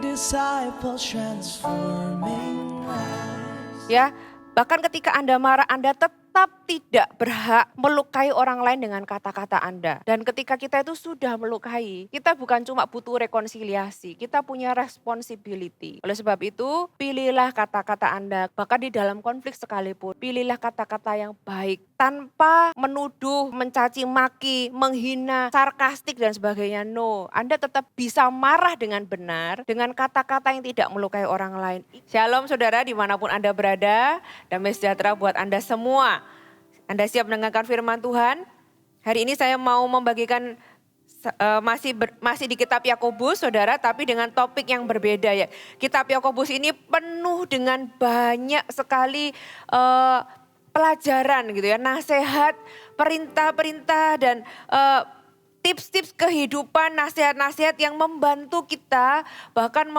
disciples transforming lives. Ya, bahkan ketika Anda marah, Anda tetap tidak berhak melukai orang lain dengan kata-kata Anda. Dan ketika kita itu sudah melukai, kita bukan cuma butuh rekonsiliasi, kita punya responsibility. Oleh sebab itu, pilihlah kata-kata Anda, bahkan di dalam konflik sekalipun, pilihlah kata-kata yang baik, tanpa menuduh, mencaci maki, menghina, sarkastik dan sebagainya. No, Anda tetap bisa marah dengan benar, dengan kata-kata yang tidak melukai orang lain. Shalom saudara dimanapun Anda berada, damai sejahtera buat Anda semua. Anda siap mendengarkan firman Tuhan? Hari ini saya mau membagikan masih di kitab Yakobus saudara, tapi dengan topik yang berbeda ya. Kitab Yakobus ini penuh dengan banyak sekali pelajaran gitu ya, nasihat, perintah-perintah dan tips-tips kehidupan, nasihat-nasihat yang membantu kita bahkan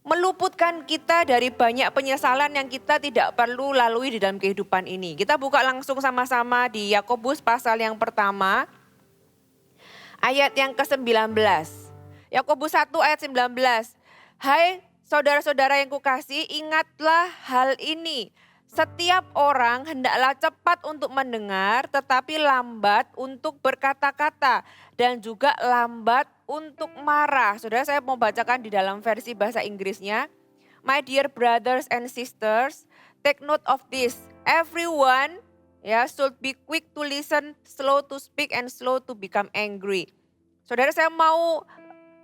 meluputkan kita dari banyak penyesalan yang kita tidak perlu lalui di dalam kehidupan ini. Kita buka langsung sama-sama di Yakobus pasal yang pertama, ayat yang ke-19. Yakobus 1 ayat 19. Hai saudara-saudara yang kukasihi, ingatlah hal ini. Setiap orang hendaklah cepat untuk mendengar, tetapi lambat untuk berkata-kata dan juga lambat untuk marah. Saudara, saya mau bacakan di dalam versi bahasa Inggrisnya. My dear brothers and sisters, take note of this. Everyone should be quick to listen, slow to speak, and slow to become angry. Saudara, saya mau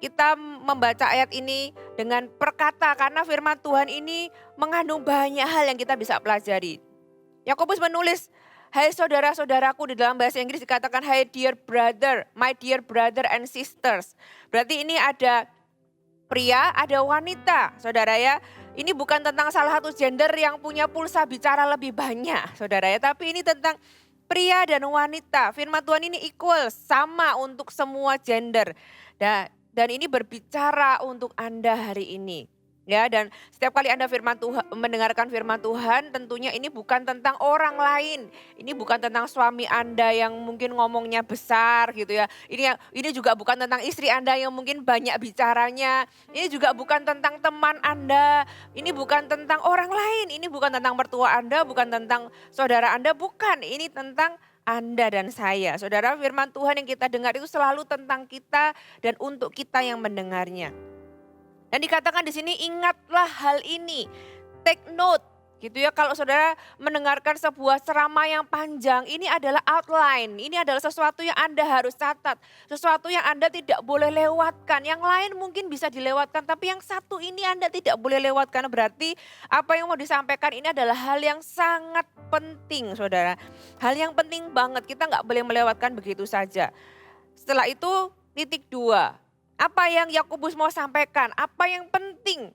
kita membaca ayat ini dengan perkata karena firman Tuhan ini mengandung banyak hal yang kita bisa pelajari. Yakobus menulis, hai saudara-saudaraku, di dalam bahasa Inggris dikatakan hai dear brother, my dear brother and sisters. Berarti ini ada pria, ada wanita, saudara ya. Ini bukan tentang salah satu gender yang punya pulsa bicara lebih banyak, saudara ya. Tapi ini tentang pria dan wanita. Firman Tuhan ini equal, sama untuk semua gender. Dan ini berbicara untuk Anda hari ini. Ya, dan setiap kali Anda mendengarkan firman Tuhan, tentunya ini bukan tentang orang lain. Ini bukan tentang suami Anda yang mungkin ngomongnya besar gitu ya. Ini juga bukan tentang istri Anda yang mungkin banyak bicaranya. Ini juga bukan tentang teman Anda. Ini bukan tentang orang lain. Ini bukan tentang mertua Anda, bukan tentang saudara Anda, bukan. Ini tentang Anda dan saya. Saudara, firman Tuhan yang kita dengar itu selalu tentang kita dan untuk kita yang mendengarnya. Dan dikatakan di sini, ingatlah hal ini. Take note gitu ya. Kalau saudara mendengarkan sebuah ceramah yang panjang, ini adalah outline. Ini adalah sesuatu yang Anda harus catat. Sesuatu yang Anda tidak boleh lewatkan. Yang lain mungkin bisa dilewatkan, tapi yang satu ini Anda tidak boleh lewatkan. Berarti apa yang mau disampaikan ini adalah hal yang sangat penting, saudara. Hal yang penting banget, kita nggak boleh melewatkan begitu saja. Setelah itu titik 2. Apa yang Yakobus mau sampaikan? Apa yang penting?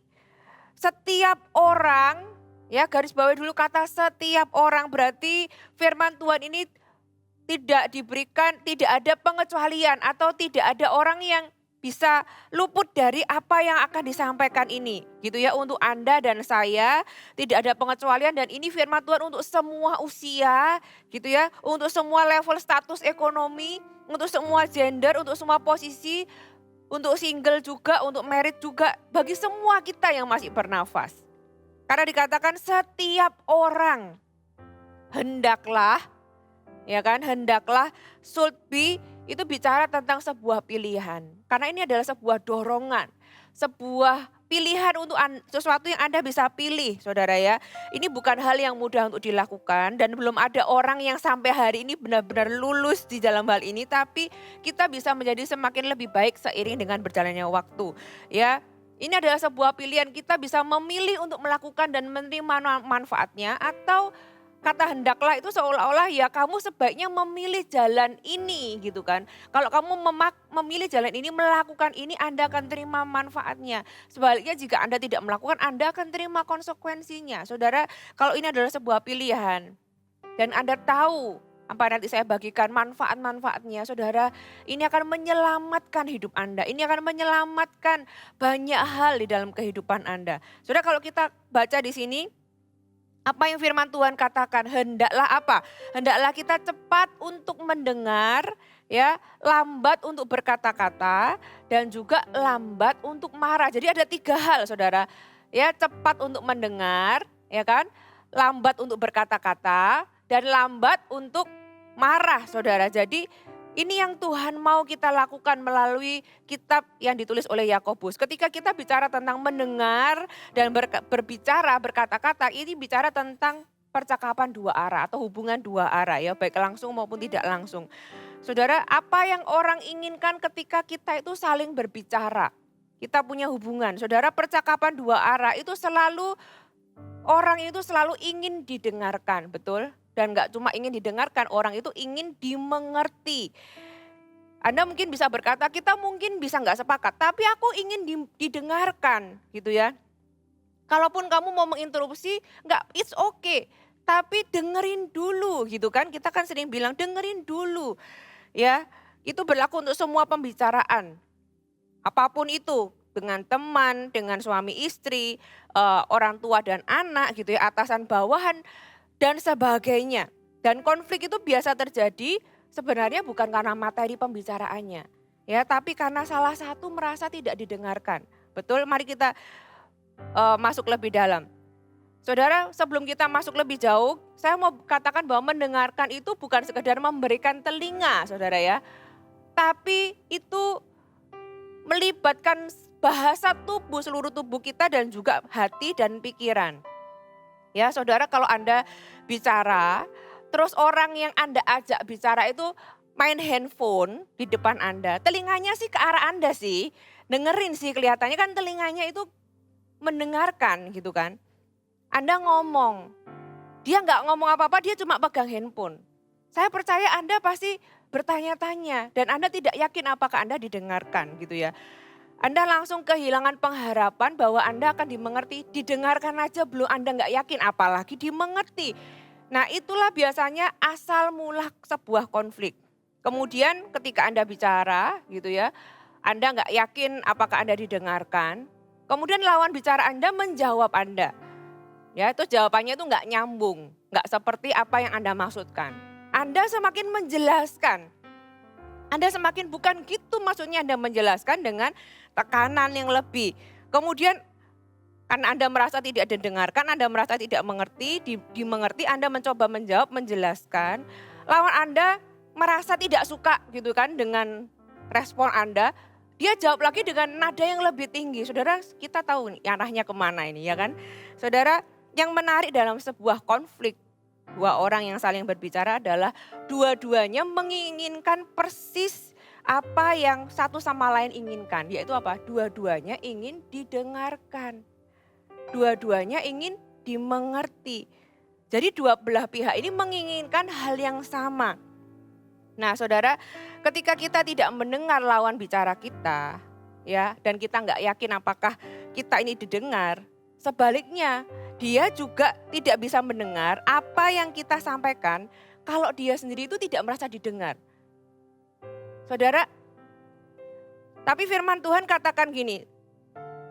Setiap orang, ya garis bawahi dulu kata setiap orang, berarti firman Tuhan ini tidak diberikan, tidak ada pengecualian atau tidak ada orang yang bisa luput dari apa yang akan disampaikan ini. Gitu ya, untuk Anda dan saya tidak ada pengecualian dan ini firman Tuhan untuk semua usia, gitu ya, untuk semua level status ekonomi, untuk semua gender, untuk semua posisi, untuk single juga, untuk married juga, bagi semua kita yang masih bernafas. Karena dikatakan setiap orang hendaklah, ya kan, hendaklah, should be, itu bicara tentang sebuah pilihan. Karena ini adalah sebuah dorongan, sebuah pilihan untuk sesuatu yang Anda bisa pilih, saudara ya. Ini bukan hal yang mudah untuk dilakukan dan belum ada orang yang sampai hari ini benar-benar lulus di dalam hal ini. Tapi kita bisa menjadi semakin lebih baik seiring dengan berjalannya waktu. Ya, ini adalah sebuah pilihan, kita bisa memilih untuk melakukan dan menerima manfaatnya, atau kata hendaklah itu seolah-olah ya kamu sebaiknya memilih jalan ini gitu kan. Kalau kamu memilih jalan ini, melakukan ini, Anda akan terima manfaatnya. Sebaliknya jika Anda tidak melakukan, Anda akan terima konsekuensinya. Saudara, kalau ini adalah sebuah pilihan dan Anda tahu apa nanti saya bagikan manfaat-manfaatnya, saudara, ini akan menyelamatkan hidup Anda. Ini akan menyelamatkan banyak hal di dalam kehidupan Anda. Saudara, kalau kita baca di sini, apa yang firman Tuhan katakan? Hendaklah apa? Hendaklah kita cepat untuk mendengar, ya, lambat untuk berkata-kata dan juga lambat untuk marah. Jadi ada 3 hal Saudara, ya cepat untuk mendengar, ya kan, lambat untuk berkata-kata dan lambat untuk marah Saudara. Jadi ini yang Tuhan mau kita lakukan melalui kitab yang ditulis oleh Yakobus. Ketika kita bicara tentang mendengar dan berbicara, berkata-kata, ini bicara tentang percakapan 2 arah atau hubungan 2 arah ya, baik langsung maupun tidak langsung. Saudara, apa yang orang inginkan ketika kita itu saling berbicara? Kita punya hubungan. Saudara, percakapan 2 arah itu selalu, orang itu selalu ingin didengarkan, betul? Dan gak cuma ingin didengarkan, orang itu ingin dimengerti. Anda mungkin bisa berkata, kita mungkin bisa gak sepakat, tapi aku ingin didengarkan gitu ya. Kalaupun kamu mau menginterupsi, it's okay. Tapi dengerin dulu gitu kan, kita kan sering bilang dengerin dulu. Ya, itu berlaku untuk semua pembicaraan. Apapun itu, dengan teman, dengan suami istri, orang tua dan anak gitu ya, atasan bawahan, dan sebagainya. Dan konflik itu biasa terjadi sebenarnya bukan karena materi pembicaraannya. Ya, tapi karena salah satu merasa tidak didengarkan. Betul, mari kita masuk lebih dalam. Saudara, sebelum kita masuk lebih jauh, saya mau katakan bahwa mendengarkan itu bukan sekedar memberikan telinga, Saudara ya. Tapi itu melibatkan bahasa tubuh, seluruh tubuh kita dan juga hati dan pikiran. Ya Saudara, kalau Anda bicara, terus orang yang Anda ajak bicara itu main handphone di depan Anda, telinganya sih ke arah Anda sih, dengerin sih kelihatannya kan telinganya itu mendengarkan gitu kan. Anda ngomong, dia nggak ngomong apa-apa, dia cuma pegang handphone. Saya percaya Anda pasti bertanya-tanya dan Anda tidak yakin apakah Anda didengarkan gitu ya. Anda langsung kehilangan pengharapan bahwa Anda akan dimengerti, didengarkan aja belum Anda nggak yakin apalagi dimengerti. Nah itulah biasanya asal mula sebuah konflik. Kemudian ketika Anda bicara gitu ya, Anda nggak yakin apakah Anda didengarkan. Kemudian lawan bicara Anda menjawab Anda. Ya itu jawabannya itu nggak nyambung, nggak seperti apa yang Anda maksudkan. Anda semakin menjelaskan. Anda semakin bukan gitu maksudnya Anda menjelaskan dengan tekanan yang lebih. Kemudian karena Anda merasa tidak didengarkan, Anda merasa tidak mengerti, dimengerti, Anda mencoba menjawab, menjelaskan. Lawan Anda merasa tidak suka gitu kan dengan respon Anda. Dia jawab lagi dengan nada yang lebih tinggi. Saudara, kita tahu nih arahnya kemana ini ya kan. Saudara, yang menarik dalam sebuah konflik, 2 orang yang saling berbicara adalah dua-duanya menginginkan persis apa yang satu sama lain inginkan. Yaitu apa? Dua-duanya ingin didengarkan. Dua-duanya ingin dimengerti. Jadi dua belah pihak ini menginginkan hal yang sama. Nah saudara, ketika kita tidak mendengar lawan bicara kita, ya, dan kita nggak yakin apakah kita ini didengar, sebaliknya dia juga tidak bisa mendengar apa yang kita sampaikan kalau dia sendiri itu tidak merasa didengar. Saudara, tapi firman Tuhan katakan gini,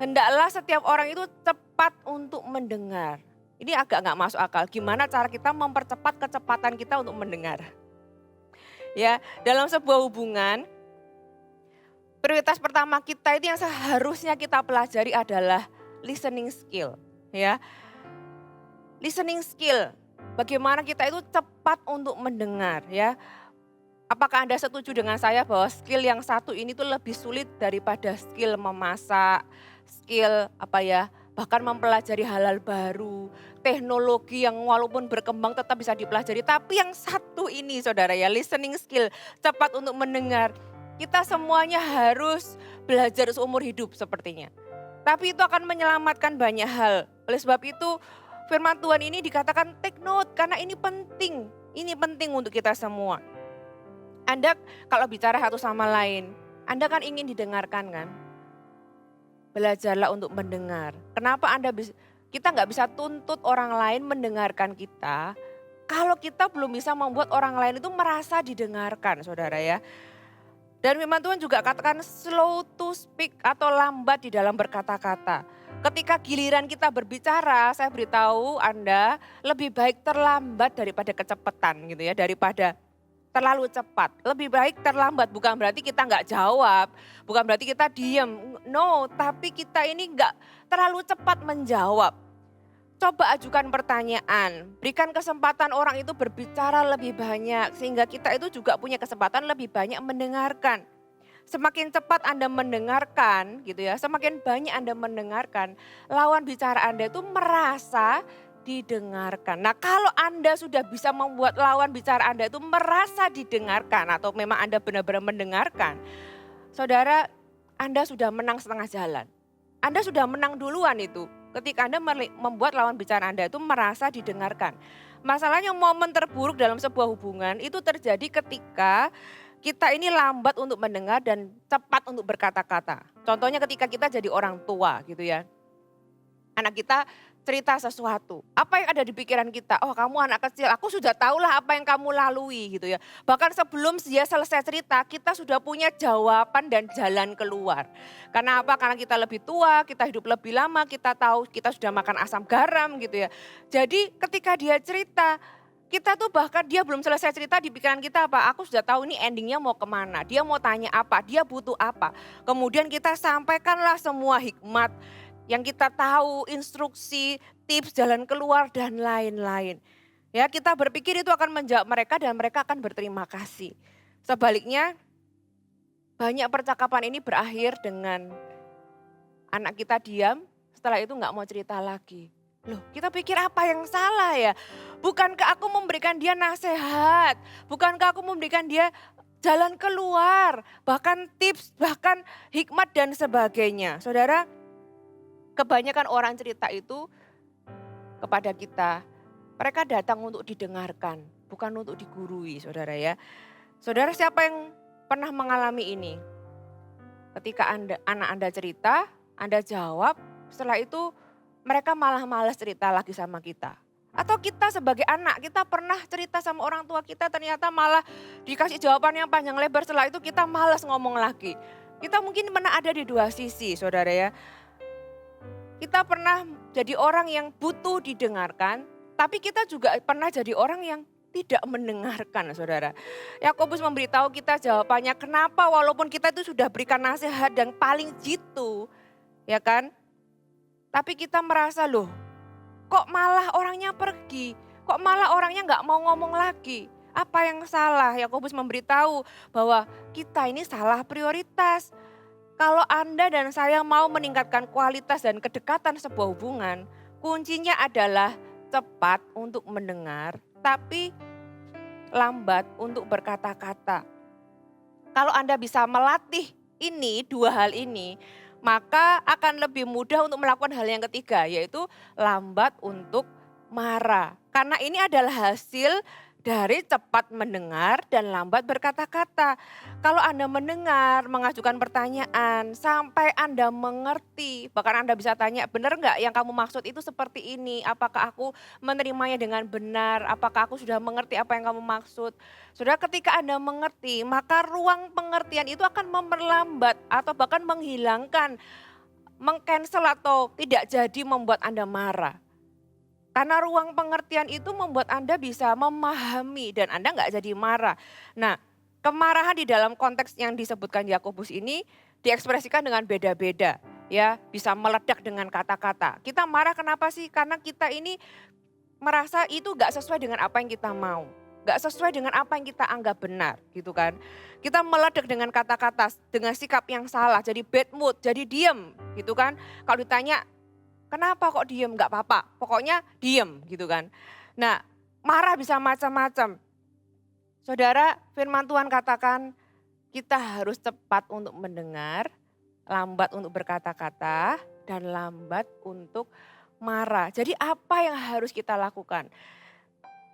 hendaklah setiap orang itu cepat untuk mendengar. Ini agak nggak masuk akal, gimana cara kita mempercepat kecepatan kita untuk mendengar. Ya, dalam sebuah hubungan, prioritas pertama kita itu yang seharusnya kita pelajari adalah listening skill. Ya, listening skill, bagaimana kita itu cepat untuk mendengar ya. Apakah Anda setuju dengan saya bahwa skill yang satu ini tuh lebih sulit daripada skill memasak, skill bahkan mempelajari hal-hal baru, teknologi yang walaupun berkembang tetap bisa dipelajari. Tapi yang satu ini saudara ya, listening skill, cepat untuk mendengar. Kita semuanya harus belajar seumur hidup sepertinya. Tapi itu akan menyelamatkan banyak hal. Oleh sebab itu firman Tuhan ini dikatakan take note karena ini penting. Ini penting untuk kita semua. Anda kalau bicara satu sama lain, Anda kan ingin didengarkan kan? Belajarlah untuk mendengar. Kenapa kita nggak bisa tuntut orang lain mendengarkan kita kalau kita belum bisa membuat orang lain itu merasa didengarkan saudara ya. Dan firman Tuhan juga katakan slow to speak atau lambat di dalam berkata-kata. Ketika giliran kita berbicara, saya beritahu Anda lebih baik terlambat daripada kecepatan gitu ya, daripada terlalu cepat. Lebih baik terlambat, bukan berarti kita nggak jawab, bukan berarti kita diem. No, tapi kita ini nggak terlalu cepat menjawab. Coba ajukan pertanyaan, berikan kesempatan orang itu berbicara lebih banyak sehingga kita itu juga punya kesempatan lebih banyak mendengarkan. Semakin cepat Anda mendengarkan gitu ya, semakin banyak Anda mendengarkan, lawan bicara Anda itu merasa didengarkan. Nah, kalau Anda sudah bisa membuat lawan bicara Anda itu merasa didengarkan atau memang Anda benar-benar mendengarkan, saudara, Anda sudah menang setengah jalan. Anda sudah menang duluan itu. Ketika Anda membuat lawan bicara Anda itu merasa didengarkan. Masalahnya momen terburuk dalam sebuah hubungan itu terjadi ketika kita ini lambat untuk mendengar dan cepat untuk berkata-kata. Contohnya ketika kita jadi orang tua gitu ya. Anak kita cerita sesuatu. Apa yang ada di pikiran kita? Oh, kamu anak kecil, aku sudah tahulah apa yang kamu lalui gitu ya. Bahkan sebelum dia selesai cerita, kita sudah punya jawaban dan jalan keluar. Karena apa? Karena kita lebih tua, kita hidup lebih lama, kita tahu kita sudah makan asam garam gitu ya. Jadi ketika dia cerita, kita tuh bahkan dia belum selesai cerita di pikiran kita apa, aku sudah tahu ini endingnya mau kemana, dia mau tanya apa, dia butuh apa. Kemudian kita sampaikanlah semua hikmat yang kita tahu, instruksi, tips, jalan keluar dan lain-lain. Ya, kita berpikir itu akan menjawab mereka dan mereka akan berterima kasih. Sebaliknya, banyak percakapan ini berakhir dengan anak kita diam, setelah itu nggak mau cerita lagi. Loh, kita pikir apa yang salah ya? Bukankah aku memberikan dia nasihat? Bukankah aku memberikan dia jalan keluar? Bahkan tips, bahkan hikmat dan sebagainya. Saudara, kebanyakan orang cerita itu kepada kita, mereka datang untuk didengarkan, bukan untuk digurui, saudara ya. Saudara, siapa yang pernah mengalami ini? Ketika anak Anda cerita, Anda jawab, setelah itu mereka malah malas cerita lagi sama kita. Atau kita sebagai anak, kita pernah cerita sama orang tua kita, ternyata malah dikasih jawaban yang panjang lebar, setelah itu kita malas ngomong lagi. Kita mungkin pernah ada di dua sisi, saudara ya. Kita pernah jadi orang yang butuh didengarkan, tapi kita juga pernah jadi orang yang tidak mendengarkan, saudara. Yakobus memberitahu kita jawabannya kenapa walaupun kita itu sudah berikan nasihat yang paling jitu, ya kan? Tapi kita merasa loh, kok malah orangnya pergi, kok malah orangnya nggak mau ngomong lagi. Apa yang salah? Yakobus memberitahu bahwa kita ini salah prioritas. Kalau Anda dan saya mau meningkatkan kualitas dan kedekatan sebuah hubungan, kuncinya adalah cepat untuk mendengar, tapi lambat untuk berkata-kata. Kalau Anda bisa melatih ini, dua hal ini, maka akan lebih mudah untuk melakukan hal yang ketiga, yaitu lambat untuk marah. Karena ini adalah hasil dari cepat mendengar dan lambat berkata-kata. Kalau Anda mendengar, mengajukan pertanyaan, sampai Anda mengerti. Bahkan Anda bisa tanya, benar nggak yang kamu maksud itu seperti ini? Apakah aku menerimanya dengan benar? Apakah aku sudah mengerti apa yang kamu maksud? Saudara, ketika Anda mengerti, maka ruang pengertian itu akan memperlambat atau bahkan menghilangkan, mengcancel atau tidak jadi membuat Anda marah. Karena ruang pengertian itu membuat Anda bisa memahami dan Anda nggak jadi marah. Nah, kemarahan di dalam konteks yang disebutkan Yakobus ini diekspresikan dengan beda-beda. Ya, bisa meledak dengan kata-kata. Kita marah kenapa sih? Karena kita ini merasa itu nggak sesuai dengan apa yang kita mau. Nggak sesuai dengan apa yang kita anggap benar gitu kan. Kita meledak dengan kata-kata, dengan sikap yang salah, jadi bad mood, jadi diem gitu kan. Kalau ditanya, kenapa kok diem? Gak apa-apa, pokoknya diem gitu kan. Nah, marah bisa macam-macam. Saudara, firman Tuhan katakan kita harus cepat untuk mendengar, lambat untuk berkata-kata, dan lambat untuk marah. Jadi apa yang harus kita lakukan?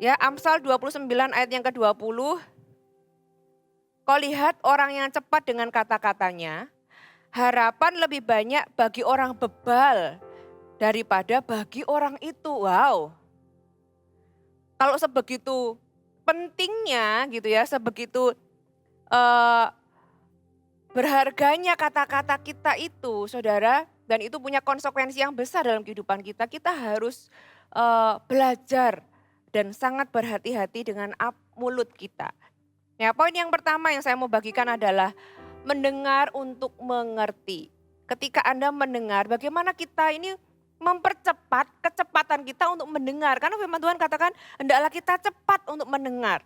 Ya, Amsal 29 ayat yang ke-20. Kau lihat orang yang cepat dengan kata-katanya, harapan lebih banyak bagi orang bebal daripada bagi orang itu. Wow. Kalau sebegitu pentingnya gitu ya, sebegitu berharganya kata-kata kita itu, saudara, dan itu punya konsekuensi yang besar dalam kehidupan kita. Kita harus belajar dan sangat berhati-hati dengan mulut kita. Ya, poin yang pertama yang saya mau bagikan adalah mendengar untuk mengerti. Ketika Anda mendengar, bagaimana kita ini mempercepat kecepatan kita untuk mendengar. Karena firman Tuhan katakan, hendaklah kita cepat untuk mendengar.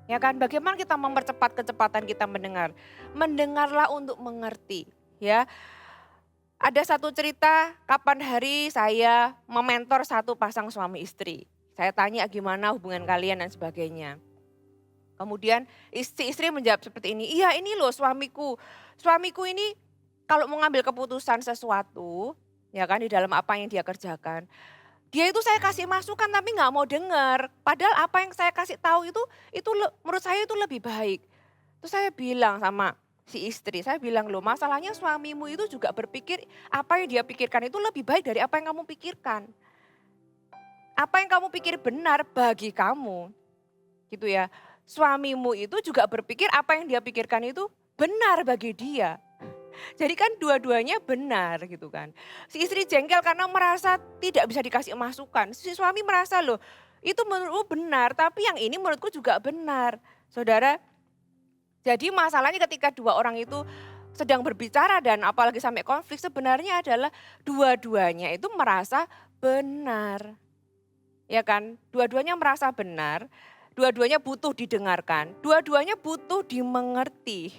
Ya kan, bagaimana kita mempercepat kecepatan kita mendengar? Mendengarlah untuk mengerti. Ya, ada satu cerita kapan hari saya mementor satu pasang suami istri. Saya tanya gimana hubungan kalian dan sebagainya. Kemudian istri menjawab seperti ini, iya ini loh suamiku. Suamiku ini kalau mau ngambil keputusan sesuatu, ya kan di dalam apa yang dia kerjakan. Dia itu saya kasih masukan tapi nggak mau dengar. Padahal apa yang saya kasih tahu menurut saya itu lebih baik. Terus saya bilang sama si istri, saya bilang loh masalahnya suamimu itu juga berpikir apa yang dia pikirkan itu lebih baik dari apa yang kamu pikirkan. Apa yang kamu pikir benar bagi kamu, gitu ya. Suamimu itu juga berpikir apa yang dia pikirkan itu benar bagi dia. Jadi kan dua-duanya benar gitu kan. Si istri jengkel karena merasa tidak bisa dikasih masukan. Si suami merasa loh itu menurutku benar tapi yang ini menurutku juga benar. Saudara, jadi masalahnya ketika dua orang itu sedang berbicara dan apalagi sampai konflik sebenarnya adalah dua-duanya itu merasa benar. Ya kan, dua-duanya merasa benar, dua-duanya butuh didengarkan, dua-duanya butuh dimengerti.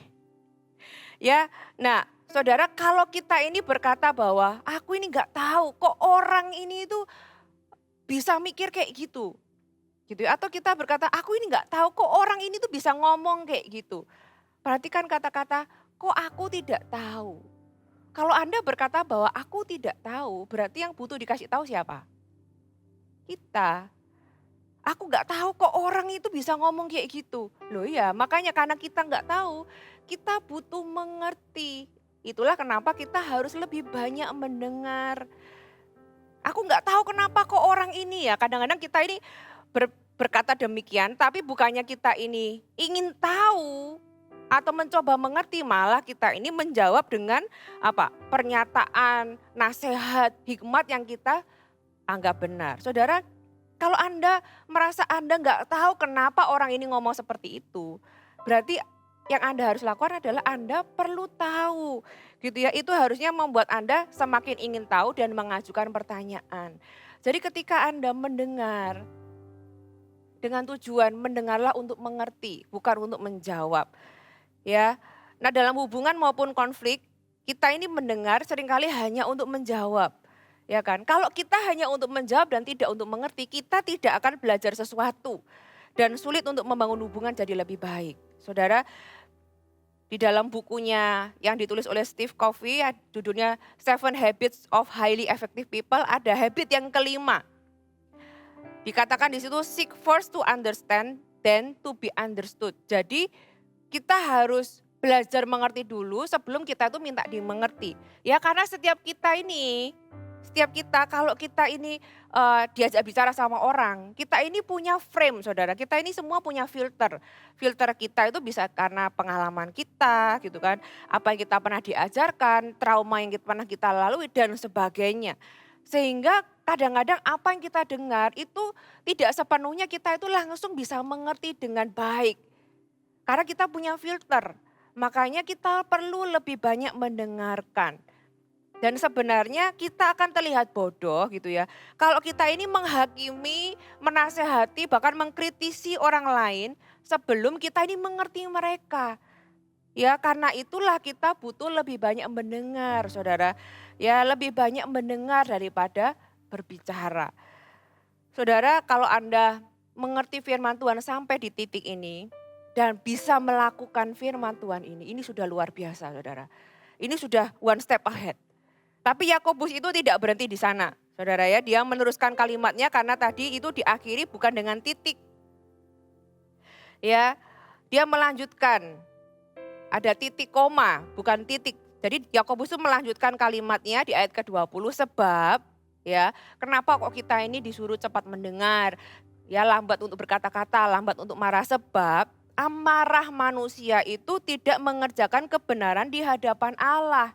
Ya, nah saudara kalau kita ini berkata bahwa aku ini nggak tahu kok orang ini itu bisa mikir kayak gitu. Gitu ya. Atau kita berkata aku ini nggak tahu kok orang ini tuh bisa ngomong kayak gitu. Perhatikan kata-kata kok aku tidak tahu. Kalau Anda berkata bahwa aku tidak tahu berarti yang butuh dikasih tahu siapa? Kita. Aku nggak tahu kok orang itu bisa ngomong kayak gitu. Loh ya makanya karena kita nggak tahu kita butuh mengerti. Itulah kenapa kita harus lebih banyak mendengar. Aku nggak tahu kenapa kok orang ini ya. Kadang-kadang kita ini berkata demikian tapi bukannya kita ini ingin tahu atau mencoba mengerti malah kita ini menjawab dengan apa? Pernyataan, nasihat, hikmat yang kita anggap benar. Saudara, kalau Anda merasa Anda nggak tahu kenapa orang ini ngomong seperti itu, berarti yang Anda harus lakukan adalah Anda perlu tahu. Gitu ya, itu harusnya membuat Anda semakin ingin tahu dan mengajukan pertanyaan. Jadi ketika Anda mendengar, dengan tujuan mendengarlah untuk mengerti, bukan untuk menjawab. Ya, nah dalam hubungan maupun konflik, kita ini mendengar seringkali hanya untuk menjawab. Ya kan? Kalau kita hanya untuk menjawab dan tidak untuk mengerti, kita tidak akan belajar sesuatu. Dan sulit untuk membangun hubungan jadi lebih baik. Saudara, di dalam bukunya yang ditulis oleh Steve Covey, judulnya Seven Habits of Highly Effective People, ada habit yang kelima. Dikatakan di situ, seek first to understand, then to be understood. Jadi kita harus belajar mengerti dulu sebelum kita itu minta dimengerti. Ya karena setiap kita kalau kita ini diajak bicara sama orang, kita ini punya frame saudara, kita ini semua punya filter. Filter kita itu bisa karena pengalaman kita gitu kan, apa yang kita pernah diajarkan, trauma yang pernah kita lalui dan sebagainya. Sehingga kadang-kadang apa yang kita dengar itu tidak sepenuhnya kita itu langsung bisa mengerti dengan baik. Karena kita punya filter, makanya kita perlu lebih banyak mendengarkan. Dan sebenarnya kita akan terlihat bodoh gitu ya. Kalau kita ini menghakimi, menasehati, bahkan mengkritisi orang lain sebelum kita ini mengerti mereka. Ya karena itulah kita butuh lebih banyak mendengar saudara. Ya lebih banyak mendengar daripada berbicara. Saudara kalau Anda mengerti firman Tuhan sampai di titik ini dan bisa melakukan firman Tuhan ini sudah luar biasa saudara. Ini sudah one step ahead. Tapi Yakobus itu tidak berhenti di sana, saudara ya. Dia meneruskan kalimatnya karena tadi itu diakhiri bukan dengan titik. Ya, dia melanjutkan. Ada titik koma, bukan titik. Jadi Yakobus itu melanjutkan kalimatnya di ayat ke-20 sebab ya, kenapa kok kita ini disuruh cepat mendengar, ya lambat untuk berkata-kata, lambat untuk marah sebab amarah manusia itu tidak mengerjakan kebenaran di hadapan Allah.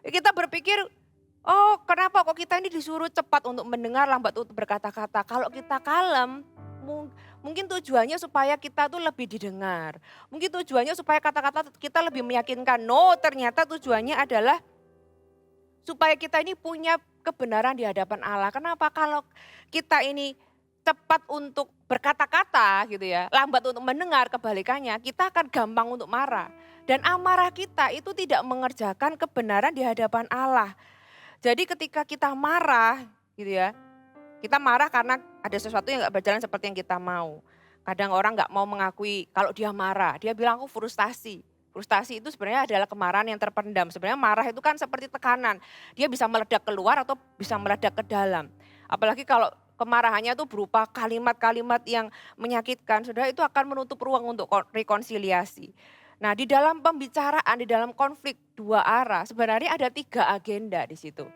Kita berpikir, oh kenapa kok kita ini disuruh cepat untuk mendengar, lambat untuk berkata-kata. Kalau kita kalem, mungkin tujuannya supaya kita tuh lebih didengar. Mungkin tujuannya supaya kata-kata kita lebih meyakinkan. No, ternyata tujuannya adalah supaya kita ini punya kebenaran di hadapan Allah. Kenapa? Kalau kita ini cepat untuk berkata-kata gitu ya, lambat untuk mendengar, kebalikannya kita akan gampang untuk marah. Dan amarah kita itu tidak mengerjakan kebenaran di hadapan Allah. Jadi ketika kita marah gitu ya, kita marah karena ada sesuatu yang gak berjalan seperti yang kita mau. Kadang orang gak mau mengakui kalau dia marah, dia bilang aku frustasi. Frustasi itu sebenarnya adalah kemarahan yang terpendam. Sebenarnya marah itu kan seperti tekanan. Dia bisa meledak keluar atau bisa meledak ke dalam. Apalagi kalau kemarahannya itu berupa kalimat-kalimat yang menyakitkan. Saudara, itu akan menutup ruang untuk rekonsiliasi. Nah, di dalam pembicaraan, di dalam konflik dua arah, sebenarnya ada 3 agenda di situ.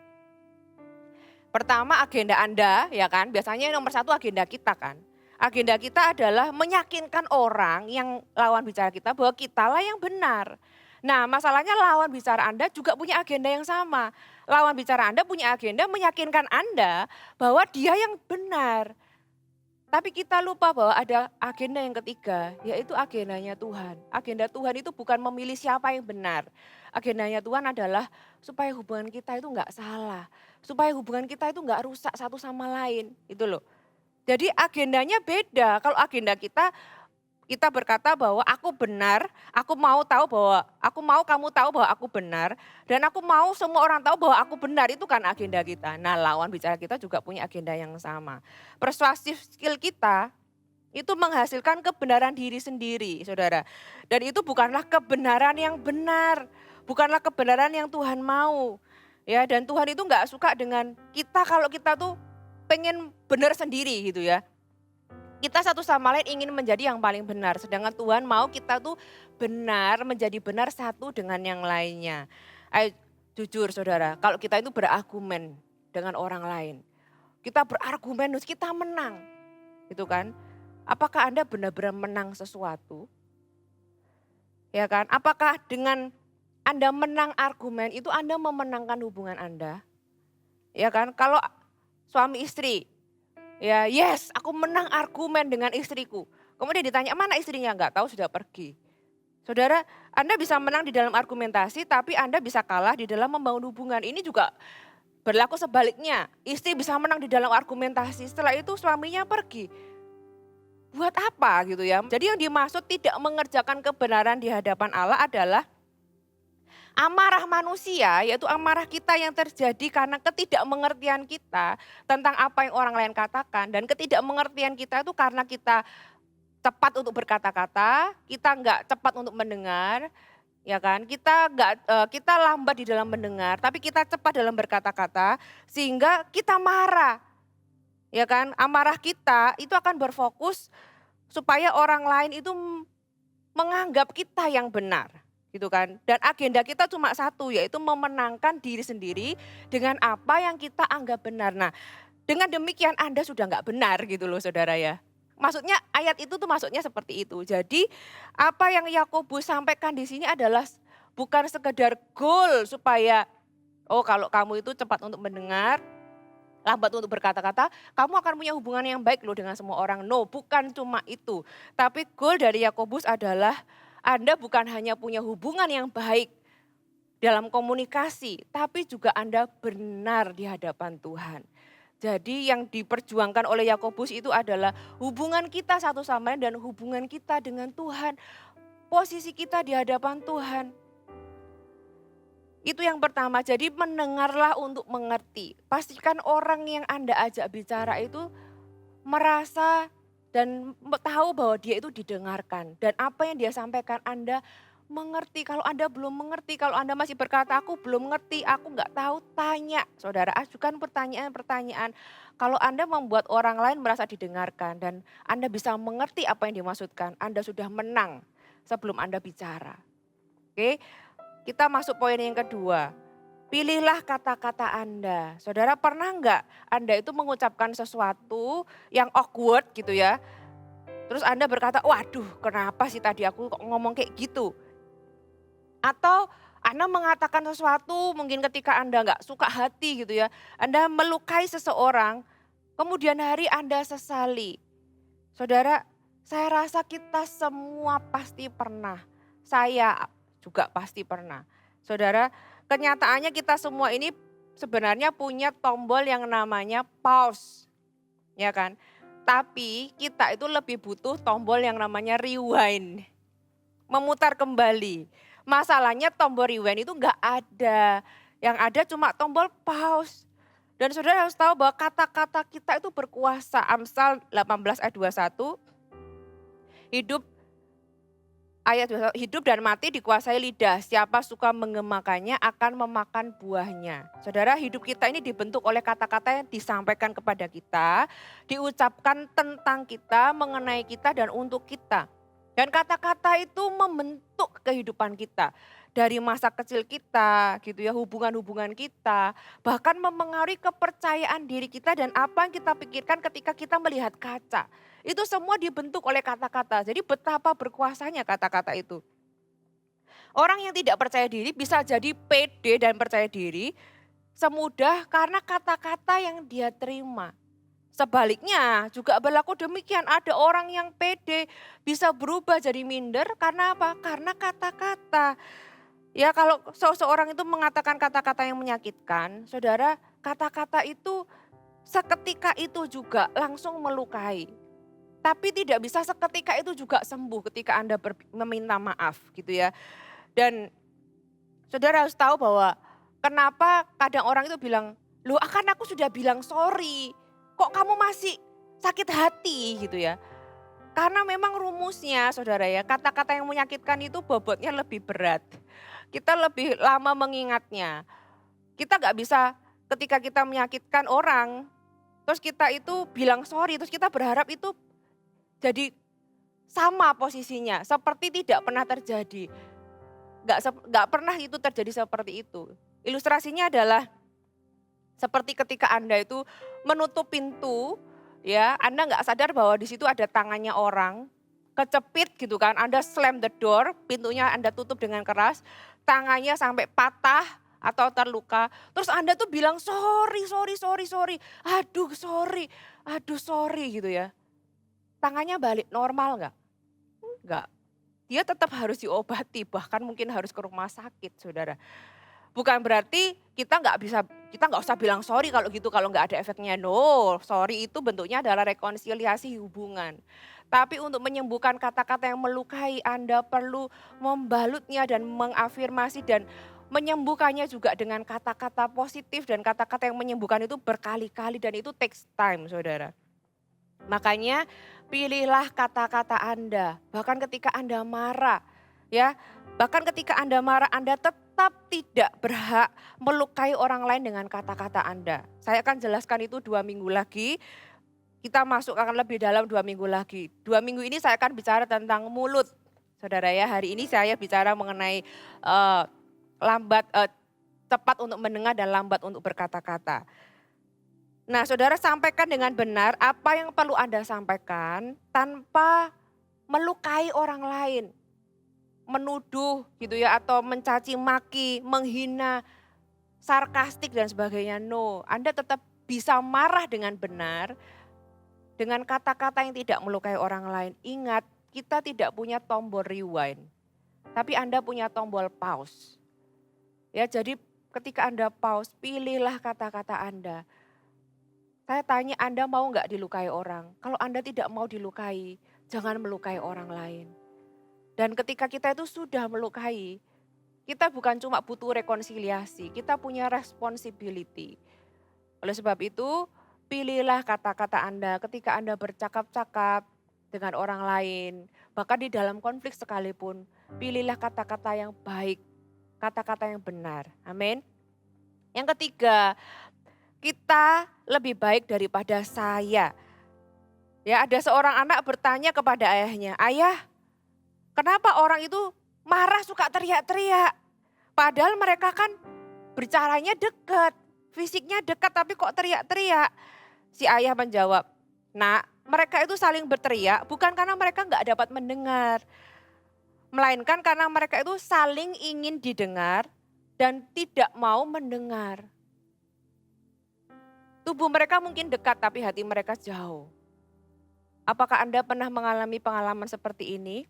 Pertama agenda Anda, ya kan, biasanya nomor 1 agenda kita kan. Agenda kita adalah meyakinkan orang yang lawan bicara kita bahwa kitalah yang benar. Nah, masalahnya lawan bicara Anda juga punya agenda yang sama. Lawan bicara Anda punya agenda meyakinkan Anda bahwa dia yang benar. Tapi kita lupa bahwa ada agenda yang ketiga, yaitu agendanya Tuhan. Agenda Tuhan itu bukan memilih siapa yang benar. Agendanya Tuhan adalah supaya hubungan kita itu enggak salah. Supaya hubungan kita itu enggak rusak satu sama lain, itu loh. Jadi agendanya beda. Kalau agenda kita berkata bahwa aku benar, aku mau kamu tahu bahwa aku benar, dan aku mau semua orang tahu bahwa aku benar, itu kan agenda kita. Nah, lawan bicara kita juga punya agenda yang sama. Persuasif skill kita itu menghasilkan kebenaran diri sendiri, saudara. Dan itu bukanlah kebenaran yang benar, bukanlah kebenaran yang Tuhan mau. Ya, dan Tuhan itu enggak suka dengan kita kalau kita tuh pengen benar sendiri gitu ya. Kita satu sama lain ingin menjadi yang paling benar. Sedangkan Tuhan mau kita tuh benar, menjadi benar satu dengan yang lainnya. Ayo jujur saudara, kalau kita itu berargumen dengan orang lain. Kita berargumen, kita menang. Gitu kan. Apakah Anda benar-benar menang sesuatu? Ya kan, apakah dengan Anda menang argumen itu Anda memenangkan hubungan Anda? Ya kan, kalau suami istri, ya yes aku menang argumen dengan istriku. Kemudian ditanya mana istrinya, enggak tahu sudah pergi. Saudara, Anda bisa menang di dalam argumentasi tapi Anda bisa kalah di dalam membangun hubungan. Ini juga berlaku sebaliknya. Istri bisa menang di dalam argumentasi, setelah itu suaminya pergi. Buat apa gitu ya. Jadi yang dimaksud tidak mengerjakan kebenaran di hadapan Allah adalah amarah manusia, yaitu amarah kita yang terjadi karena ketidakmengertian kita tentang apa yang orang lain katakan. Dan ketidakmengertian kita itu karena kita cepat untuk berkata-kata, kita enggak cepat untuk mendengar, ya kan? Kita lambat di dalam mendengar, tapi kita cepat dalam berkata-kata sehingga kita marah. Ya kan? Amarah kita itu akan berfokus supaya orang lain itu menganggap kita yang benar. Gitu kan. Dan agenda kita cuma satu, yaitu memenangkan diri sendiri dengan apa yang kita anggap benar. Nah, dengan demikian Anda sudah enggak benar gitu loh saudara ya. Maksudnya ayat itu tuh maksudnya seperti itu. Jadi apa yang Yakobus sampaikan di sini adalah bukan sekedar goal supaya kalau kamu itu cepat untuk mendengar, lambat untuk berkata-kata, kamu akan punya hubungan yang baik loh dengan semua orang. No, bukan cuma itu. Tapi goal dari Yakobus adalah Anda bukan hanya punya hubungan yang baik dalam komunikasi, tapi juga Anda benar di hadapan Tuhan. Jadi yang diperjuangkan oleh Yakobus itu adalah hubungan kita satu sama lain dan hubungan kita dengan Tuhan. Posisi kita di hadapan Tuhan. Itu yang pertama, jadi mendengarlah untuk mengerti. Pastikan orang yang Anda ajak bicara itu merasa dan tahu bahwa dia itu didengarkan. Dan apa yang dia sampaikan Anda mengerti. Kalau Anda belum mengerti, kalau Anda masih berkata aku belum mengerti, aku enggak tahu, tanya. Saudara, ajukan pertanyaan-pertanyaan. Kalau Anda membuat orang lain merasa didengarkan dan Anda bisa mengerti apa yang dimaksudkan, Anda sudah menang sebelum Anda bicara. Oke, kita masuk poin yang kedua. Pilihlah kata-kata Anda. Saudara, pernah enggak Anda itu mengucapkan sesuatu yang awkward gitu ya. Terus Anda berkata, waduh kenapa sih tadi aku kok ngomong kayak gitu. Atau Anda mengatakan sesuatu mungkin ketika Anda enggak suka hati gitu ya. Anda melukai seseorang, kemudian hari Anda sesali. Saudara, saya rasa kita semua pasti pernah. Saya juga pasti pernah. Saudara, kenyataannya kita semua ini sebenarnya punya tombol yang namanya pause, ya kan? Tapi kita itu lebih butuh tombol yang namanya rewind, memutar kembali. Masalahnya tombol rewind itu enggak ada. Yang ada cuma tombol pause. Dan saudara harus tahu bahwa kata-kata kita itu berkuasa. Amsal 18 ayat 21, hidup ayat 21, hidup dan mati dikuasai lidah. Siapa suka mengemakannya akan memakan buahnya. Saudara, hidup kita ini dibentuk oleh kata-kata yang disampaikan kepada kita, diucapkan tentang kita, mengenai kita dan untuk kita. Dan kata-kata itu membentuk kehidupan kita. Dari masa kecil kita gitu ya, hubungan-hubungan kita. Bahkan memengaruhi kepercayaan diri kita dan apa yang kita pikirkan ketika kita melihat kaca. Itu semua dibentuk oleh kata-kata. Jadi betapa berkuasanya kata-kata itu. Orang yang tidak percaya diri bisa jadi pede dan percaya diri semudah karena kata-kata yang dia terima. Sebaliknya juga berlaku demikian. Ada orang yang pede bisa berubah jadi minder karena apa? Karena kata-kata. Ya kalau seseorang itu mengatakan kata-kata yang menyakitkan, saudara, kata-kata itu seketika itu juga langsung melukai. Tapi tidak bisa seketika itu juga sembuh ketika Anda meminta maaf gitu ya. Dan saudara harus tahu bahwa kenapa kadang orang itu bilang, loh akan aku sudah bilang sorry, kok kamu masih sakit hati gitu ya. Karena memang rumusnya saudara ya, kata-kata yang menyakitkan itu bobotnya lebih berat. Kita lebih lama mengingatnya. Kita gak bisa ketika kita menyakitkan orang, terus kita itu bilang sorry, terus kita berharap itu jadi sama posisinya, seperti tidak pernah terjadi. Gak pernah itu terjadi seperti itu. Ilustrasinya adalah seperti ketika Anda itu menutup pintu, ya Anda gak sadar bahwa di situ ada tangannya orang, kecepit gitu kan, Anda slam the door, pintunya Anda tutup dengan keras, tangannya sampai patah atau terluka. Terus Anda tuh bilang sorry, aduh sorry gitu ya. Tangannya balik normal enggak? Enggak. Dia tetap harus diobati, bahkan mungkin harus ke rumah sakit saudara. Bukan berarti kita nggak usah bilang sorry kalau gitu, kalau nggak ada efeknya. No, sorry itu bentuknya adalah rekonsiliasi hubungan. Tapi untuk menyembuhkan kata-kata yang melukai, Anda perlu membalutnya dan mengafirmasi dan menyembuhkannya juga dengan kata-kata positif dan kata-kata yang menyembuhkan itu berkali-kali dan itu takes time saudara. Makanya pilihlah kata-kata Anda, bahkan ketika Anda marah, ya, bahkan ketika Anda marah Anda tetap tidak berhak melukai orang lain dengan kata-kata Anda. Saya akan jelaskan itu 2 minggu lagi, kita masuk akan lebih dalam 2 minggu lagi. 2 minggu ini saya akan bicara tentang mulut, saudara ya. Hari ini saya bicara mengenai cepat untuk mendengar dan lambat untuk berkata-kata. Nah saudara sampaikan dengan benar apa yang perlu Anda sampaikan tanpa melukai orang lain. Menuduh gitu ya atau mencaci maki, menghina, sarkastik dan sebagainya. No, Anda tetap bisa marah dengan benar dengan kata-kata yang tidak melukai orang lain. Ingat, kita tidak punya tombol rewind. Tapi Anda punya tombol pause. Ya, jadi ketika Anda pause, pilihlah kata-kata Anda. Saya tanya Anda mau nggak dilukai orang? Kalau Anda tidak mau dilukai, jangan melukai orang lain. Dan ketika kita itu sudah melukai, kita bukan cuma butuh rekonsiliasi, kita punya responsibility. Oleh sebab itu, pilihlah kata-kata Anda ketika Anda bercakap-cakap dengan orang lain. Bahkan di dalam konflik sekalipun, pilihlah kata-kata yang baik, kata-kata yang benar. Amin. Yang ketiga, kita lebih baik daripada saya. Ya, ada seorang anak bertanya kepada ayahnya, "Ayah, kenapa orang itu marah suka teriak-teriak? Padahal mereka kan bicaranya dekat, fisiknya dekat tapi kok teriak-teriak?" Si ayah menjawab, "Nak, mereka itu saling berteriak bukan karena mereka nggak dapat mendengar. Melainkan karena mereka itu saling ingin didengar dan tidak mau mendengar. Tubuh mereka mungkin dekat tapi hati mereka jauh. Apakah Anda pernah mengalami pengalaman seperti ini?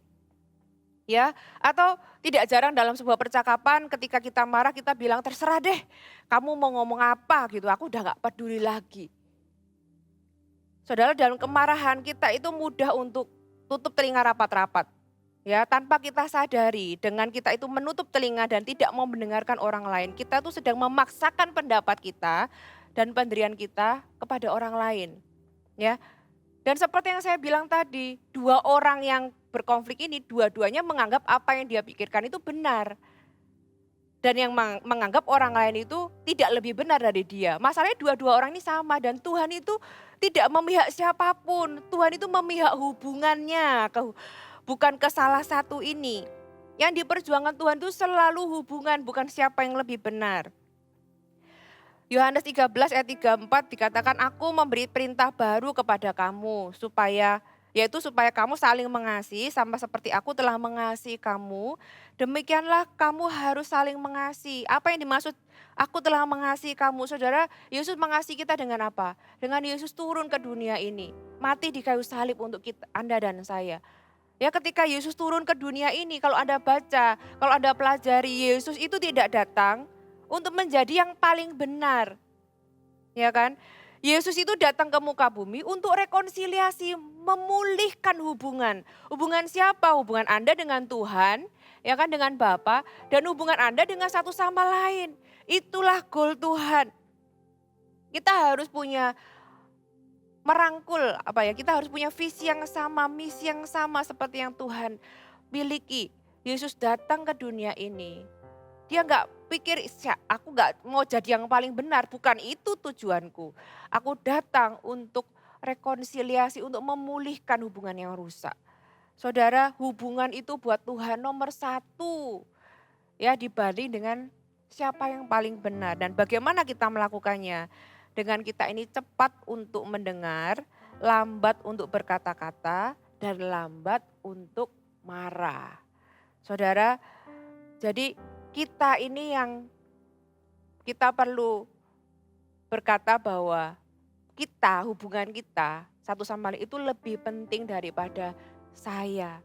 Ya, atau tidak jarang dalam sebuah percakapan ketika kita marah kita bilang terserah deh kamu mau ngomong apa gitu, aku udah gak peduli lagi. Saudara, dalam kemarahan kita itu mudah untuk tutup telinga rapat-rapat. Ya, tanpa kita sadari dengan kita itu menutup telinga dan tidak mau mendengarkan orang lain, kita tuh sedang memaksakan pendapat kita dan pendirian kita kepada orang lain. Ya, dan seperti yang saya bilang tadi, dua orang yang berkonflik ini dua-duanya menganggap apa yang dia pikirkan itu benar. Dan yang menganggap orang lain itu tidak lebih benar dari dia. Masalahnya dua-dua orang ini sama dan Tuhan itu tidak memihak siapapun. Tuhan itu memihak hubungannya, bukan ke salah satu ini. Yang diperjuangkan Tuhan itu selalu hubungan, bukan siapa yang lebih benar. Yohanes 13 ayat 34 dikatakan, aku memberi perintah baru kepada kamu yaitu supaya kamu saling mengasihi sama seperti aku telah mengasihi kamu. Demikianlah kamu harus saling mengasihi. Apa yang dimaksud aku telah mengasihi kamu? Saudara, Yesus mengasihi kita dengan apa? Dengan Yesus turun ke dunia ini. Mati di kayu salib untuk kita, Anda dan saya. Ya, ketika Yesus turun ke dunia ini, kalau Anda baca, kalau Anda pelajari, Yesus itu tidak datang untuk menjadi yang paling benar. Ya kan? Yesus itu datang ke muka bumi untuk rekonsiliasi, memulihkan hubungan. Hubungan siapa? Hubungan Anda dengan Tuhan, ya kan, dengan Bapa, dan hubungan Anda dengan satu sama lain. Itulah goal Tuhan. Kita harus punya kita harus punya visi yang sama, misi yang sama seperti yang Tuhan miliki. Yesus datang ke dunia ini. Dia gak pikir, aku gak mau jadi yang paling benar, bukan itu tujuanku. Aku datang untuk rekonsiliasi, untuk memulihkan hubungan yang rusak. Saudara, hubungan itu buat Tuhan nomor satu. Ya, dibanding dengan siapa yang paling benar. Dan bagaimana kita melakukannya? Dengan kita ini cepat untuk mendengar, lambat untuk berkata-kata, dan lambat untuk marah. Saudara, jadi kita ini yang kita perlu berkata bahwa hubungan kita satu sama lain itu lebih penting daripada saya.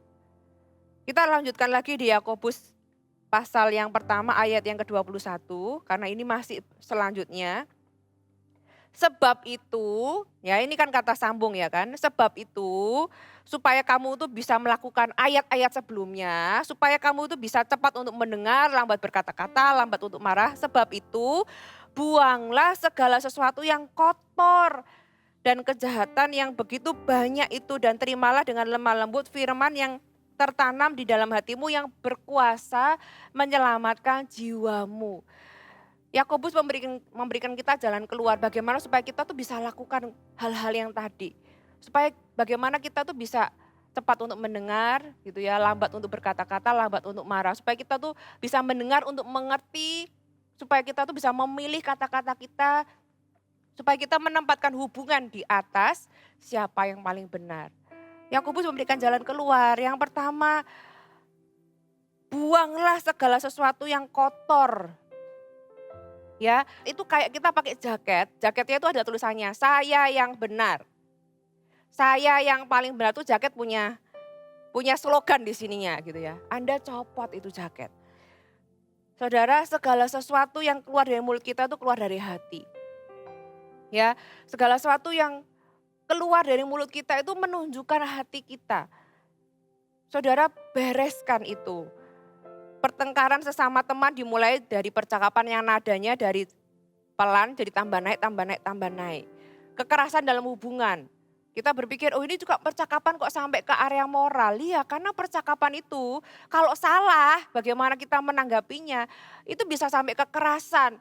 Kita lanjutkan lagi di Yakobus pasal yang pertama ayat yang ke-21, karena ini masih selanjutnya. Sebab itu, ya ini kan kata sambung ya kan, sebab itu supaya kamu tuh bisa melakukan ayat-ayat sebelumnya, supaya kamu tuh bisa cepat untuk mendengar, lambat berkata-kata, lambat untuk marah. Sebab itu buanglah segala sesuatu yang kotor dan kejahatan yang begitu banyak itu dan terimalah dengan lemah lembut firman yang tertanam di dalam hatimu yang berkuasa menyelamatkan jiwamu. Yakobus memberikan kita jalan keluar bagaimana supaya kita tuh bisa lakukan hal-hal yang tadi. Supaya bagaimana kita tuh bisa cepat untuk mendengar gitu ya, lambat untuk berkata-kata, lambat untuk marah. Supaya kita tuh bisa mendengar untuk mengerti, supaya kita tuh bisa memilih kata-kata kita, supaya kita menempatkan hubungan di atas siapa yang paling benar. Yakobus memberikan jalan keluar. Yang pertama, buanglah segala sesuatu yang kotor. Ya, itu kayak kita pakai jaketnya itu ada tulisannya, saya yang benar. Saya yang paling benar, tuh jaket punya slogan di sininya gitu ya. Anda copot itu jaket. Saudara, segala sesuatu yang keluar dari mulut kita itu keluar dari hati. Ya, segala sesuatu yang keluar dari mulut kita itu menunjukkan hati kita. Saudara, bereskan itu. Pertengkaran sesama teman dimulai dari percakapan yang nadanya dari pelan jadi tambah naik, tambah naik, tambah naik. Kekerasan dalam hubungan. Kita berpikir, oh ini juga percakapan kok sampai ke area moral. Iya, karena percakapan itu kalau salah bagaimana kita menanggapinya itu bisa sampai kekerasan.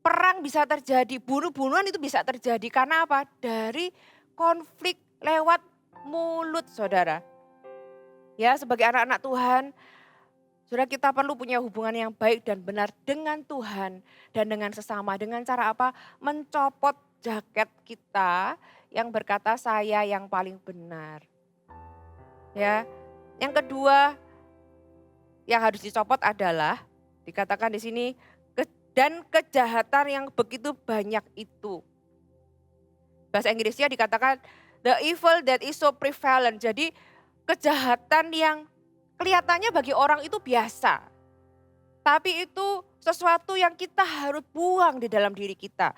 Perang bisa terjadi, bunuh-bunuhan itu bisa terjadi. Karena apa? Dari konflik lewat mulut, saudara. Ya, sebagai anak-anak Tuhan, saudara, kita perlu punya hubungan yang baik dan benar dengan Tuhan dan dengan sesama. Dengan cara apa? Mencopot jaket kita yang berkata saya yang paling benar. Ya. Yang kedua yang harus dicopot adalah dikatakan di sini dan kejahatan yang begitu banyak itu. Bahasa Inggrisnya dikatakan The evil that is so prevalent. Jadi kejahatan yang kelihatannya bagi orang itu biasa. Tapi itu sesuatu yang kita harus buang di dalam diri kita.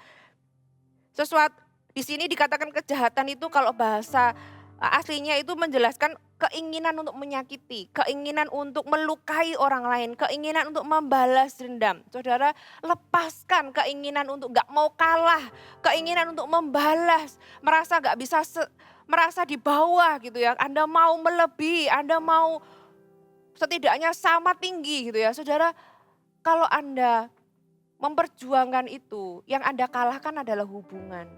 Sesuatu di sini dikatakan kejahatan itu kalau bahasa aslinya itu menjelaskan keinginan untuk menyakiti, keinginan untuk melukai orang lain, keinginan untuk membalas dendam. Saudara, lepaskan keinginan untuk gak mau kalah, keinginan untuk membalas, merasa gak bisa, merasa di bawah gitu ya. Anda mau melebihi, Anda mau setidaknya sama tinggi gitu ya. Saudara, kalau Anda memperjuangkan itu, yang Anda kalahkan adalah hubungan.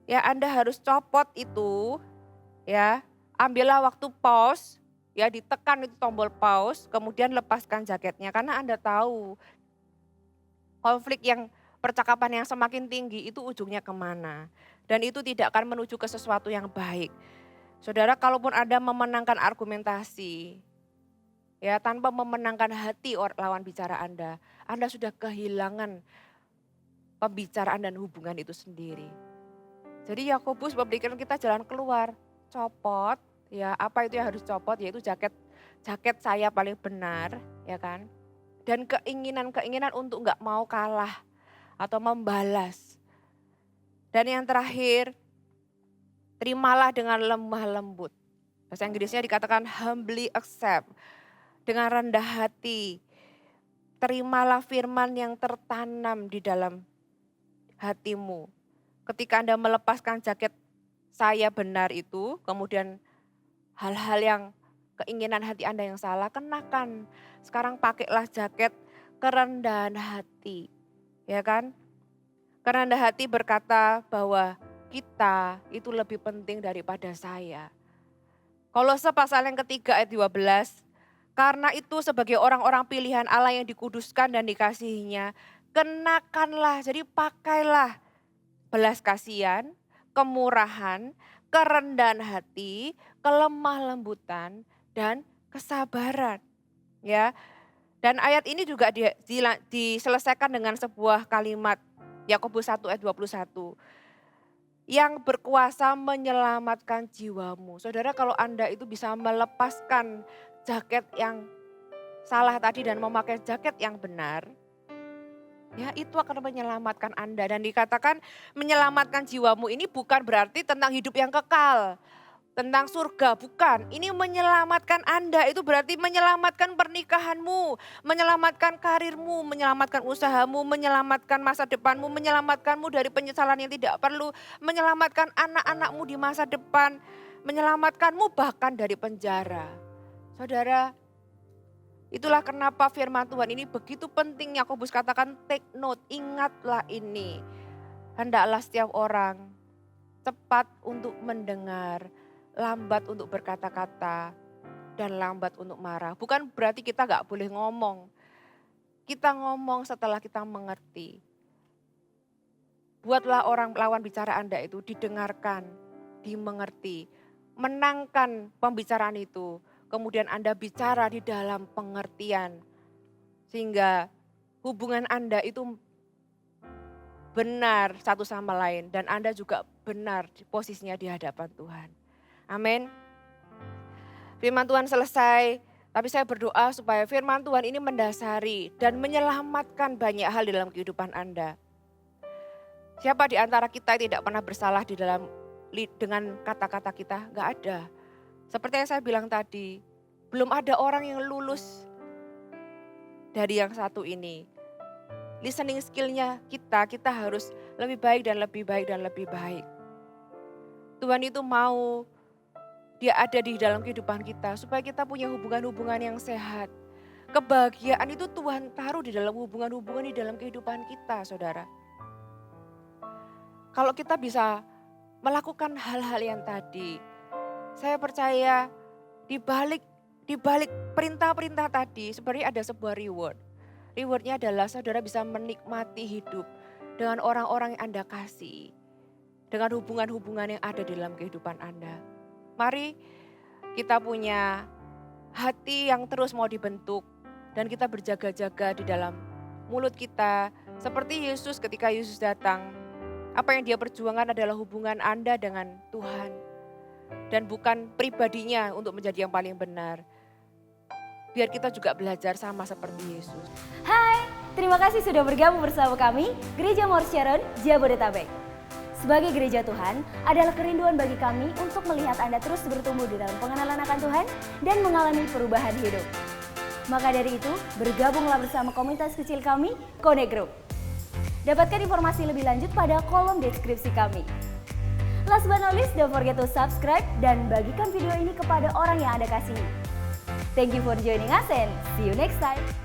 Ya, Anda harus copot itu, ya. Ambillah waktu pause, ya, ditekan itu tombol pause, kemudian lepaskan jaketnya karena Anda tahu konflik yang percakapan yang semakin tinggi itu ujungnya kemana. Dan itu tidak akan menuju ke sesuatu yang baik. Saudara, kalaupun Anda memenangkan argumentasi, ya, tanpa memenangkan hati lawan bicara Anda sudah kehilangan pembicaraan dan hubungan itu sendiri. Jadi Yakobus memberikan kita jalan keluar, copot, ya apa itu yang harus copot, yaitu jaket saya paling benar, ya kan. Dan keinginan untuk nggak mau kalah atau membalas. Dan yang terakhir, terimalah dengan lemah lembut. Bahasa Inggrisnya dikatakan humbly accept, dengan rendah hati. Terimalah firman yang tertanam di dalam hatimu. Ketika Anda melepaskan jaket saya benar itu, kemudian hal-hal yang keinginan hati Anda yang salah, kenakan. Sekarang pakailah jaket kerendahan hati. Ya kan? Kerendahan hati berkata bahwa kita itu lebih penting daripada saya. Kolose pasal yang ketiga ayat 12. Karena itu sebagai orang-orang pilihan Allah yang dikuduskan dan dikasihinya, kenakanlah, jadi pakailah belas kasihan, kemurahan, kerendahan hati, kelemah lembutan, dan kesabaran. Ya, dan ayat ini juga diselesaikan dengan sebuah kalimat Yakobus 1 ayat 21. Yang berkuasa menyelamatkan jiwamu. Saudara, kalau Anda itu bisa melepaskan jaket yang salah tadi dan memakai jaket yang benar, ya itu akan menyelamatkan Anda. Dan dikatakan menyelamatkan jiwamu ini bukan berarti tentang hidup yang kekal, tentang surga, bukan. Ini menyelamatkan Anda, itu berarti menyelamatkan pernikahanmu, menyelamatkan karirmu, menyelamatkan usahamu, menyelamatkan masa depanmu, menyelamatkanmu dari penyesalan yang tidak perlu, menyelamatkan anak-anakmu di masa depan, menyelamatkanmu bahkan dari penjara. Saudara, itulah kenapa firman Tuhan ini begitu penting. Yakobus katakan take note, ingatlah ini. Hendaklah setiap orang cepat untuk mendengar, lambat untuk berkata-kata, dan lambat untuk marah. Bukan berarti kita gak boleh ngomong. Kita ngomong setelah kita mengerti. Buatlah orang lawan bicara Anda itu didengarkan, dimengerti. Menangkan pembicaraan itu. Kemudian Anda bicara di dalam pengertian. Sehingga hubungan Anda itu benar satu sama lain. Dan Anda juga benar di posisinya di hadapan Tuhan. Amin. Firman Tuhan selesai. Tapi saya berdoa supaya firman Tuhan ini mendasari dan menyelamatkan banyak hal di dalam kehidupan Anda. Siapa di antara kita yang tidak pernah bersalah dengan kata-kata kita? Gak ada. Seperti yang saya bilang tadi, belum ada orang yang lulus dari yang satu ini. Listening skillnya kita harus lebih baik dan lebih baik dan lebih baik. Tuhan itu mau Dia ada di dalam kehidupan kita supaya kita punya hubungan-hubungan yang sehat. Kebahagiaan itu Tuhan taruh di dalam hubungan-hubungan di dalam kehidupan kita, saudara. Kalau kita bisa melakukan hal-hal yang tadi, saya percaya di balik perintah-perintah tadi sebenarnya ada sebuah reward. Rewardnya adalah saudara bisa menikmati hidup dengan orang-orang yang Anda kasih. Dengan hubungan-hubungan yang ada di dalam kehidupan Anda. Mari kita punya hati yang terus mau dibentuk. Dan kita berjaga-jaga di dalam mulut kita. Seperti Yesus ketika Yesus datang. Apa yang dia perjuangkan adalah hubungan Anda dengan Tuhan. Dan bukan pribadinya untuk menjadi yang paling benar. Biar kita juga belajar sama seperti Yesus. Hai, terima kasih sudah bergabung bersama kami, Gereja Mount Sharon, Jabodetabek. Sebagai gereja Tuhan, adalah kerinduan bagi kami untuk melihat Anda terus bertumbuh di dalam pengenalan akan Tuhan dan mengalami perubahan hidup. Maka dari itu, bergabunglah bersama komunitas kecil kami, Connect Group. Dapatkan informasi lebih lanjut pada kolom deskripsi kami. Last but not least, don't forget to subscribe dan bagikan video ini kepada orang yang Anda kasihi. Thank you for joining us and see you next time.